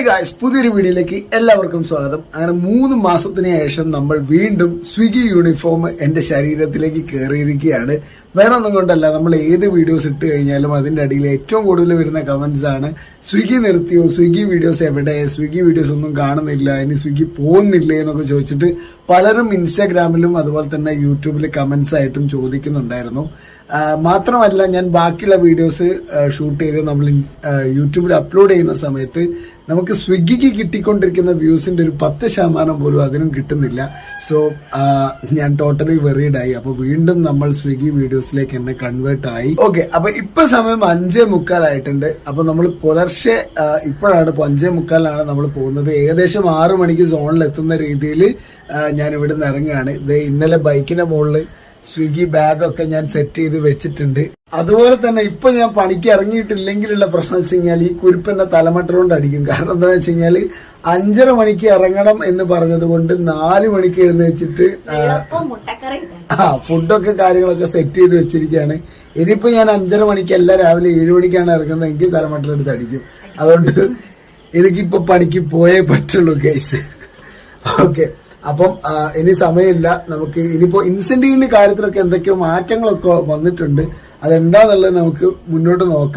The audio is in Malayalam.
ഗായ്സ്, പുതിയൊരു വീഡിയോയിലേക്ക് എല്ലാവർക്കും സ്വാഗതം. അങ്ങനെ 3 മാസത്തിന് ശേഷം നമ്മൾ വീണ്ടും സ്വിഗ്ഗി യൂണിഫോം എന്റെ ശരീരത്തിലേക്ക് കയറിയിരിക്കുകയാണ്. വേറെ ഒന്നും കൊണ്ടല്ല, നമ്മൾ ഏത് വീഡിയോസ് ഇട്ട് കഴിഞ്ഞാലും അതിന്റെ അടിയിൽ ഏറ്റവും കൂടുതൽ വരുന്ന കമന്റ്സ് ആണ് സ്വിഗ്ഗി നിർത്തിയോ, സ്വിഗ്ഗി വീഡിയോസ് എവിടെ, സ്വിഗ്ഗി വീഡിയോസ് ഒന്നും കാണുന്നില്ല, ഇനി സ്വിഗ്ഗി പോകുന്നില്ലേ എന്നൊക്കെ ചോദിച്ചിട്ട് പലരും ഇൻസ്റ്റാഗ്രാമിലും അതുപോലെ തന്നെ യൂട്യൂബിൽ കമന്റ്സ് ആയിട്ടും ചോദിക്കുന്നുണ്ടായിരുന്നു. മാത്രമല്ല, ഞാൻ ബാക്കിയുള്ള വീഡിയോസ് ഷൂട്ട് ചെയ്ത് നമ്മൾ യൂട്യൂബിൽ അപ്ലോഡ് ചെയ്യുന്ന സമയത്ത് നമുക്ക് സ്വിഗ്ഗിക്ക് കിട്ടിക്കൊണ്ടിരിക്കുന്ന വ്യൂസിന്റെ ഒരു 10% പോലും അതിനും കിട്ടുന്നില്ല. സോ ഞാൻ ടോട്ടലി വെറീഡായി. അപ്പൊ വീണ്ടും നമ്മൾ സ്വിഗ്ഗി വീഡിയോസിലേക്ക് തന്നെ കൺവേർട്ട് ആയി. ഓക്കെ, അപ്പൊ ഇപ്പൊ സമയം 5:45 ആയിട്ടുണ്ട്. അപ്പൊ നമ്മൾ പുലർച്ചെ ഇപ്പോഴാണ് 5:45 നമ്മൾ പോകുന്നത്. ഏകദേശം 6 മണിക്ക് സോണിൽ എത്തുന്ന രീതിയിൽ ഞാൻ ഇവിടെ നിന്ന് ഇറങ്ങുകയാണ്. ഇന്നലെ ബൈക്കിന്റെ മുകളിൽ സ്വിഗ്ഗി ബാഗൊക്കെ ഞാൻ സെറ്റ് ചെയ്ത് വെച്ചിട്ടുണ്ട്. അതുപോലെ തന്നെ ഇപ്പൊ ഞാൻ പണിക്ക് ഇറങ്ങിയിട്ടില്ലെങ്കിലുള്ള പ്രശ്നം വെച്ച് കഴിഞ്ഞാൽ ഈ കുരിപ്പന്നെ തലമട്ട കൊണ്ട് അടിക്കും. കാരണം എന്താണെന്ന് വെച്ച് കഴിഞ്ഞാൽ 5:30 മണിക്ക് ഇറങ്ങണം എന്ന് പറഞ്ഞത് കൊണ്ട് 4 മണിക്ക് എഴുന്നേച്ചിട്ട് ഫുഡൊക്കെ കാര്യങ്ങളൊക്കെ സെറ്റ് ചെയ്ത് വെച്ചിരിക്കുകയാണ്. ഇതിപ്പോ ഞാൻ 5:30 മണിക്കല്ല, രാവിലെ 7 മണിക്കാണ് ഇറങ്ങുന്നത്, എനിക്ക് തലമട്ടലെടുത്ത് അടിക്കും. അതുകൊണ്ട് എനിക്കിപ്പോ പണിക്ക് പോയേ പറ്റുള്ളൂ ഗൈസ്. ഓക്കെ, അപ്പം ഇനി സമയമില്ല. നമുക്ക് ഇനിയിപ്പോ ഇൻസെന്റീവിന്റെ കാര്യത്തിലൊക്കെ എന്തൊക്കെയോ മാറ്റങ്ങളൊക്കെ വന്നിട്ടുണ്ട്. അതെന്താന്നുള്ളത് നമുക്ക് മുന്നോട്ട് നോക്കാം.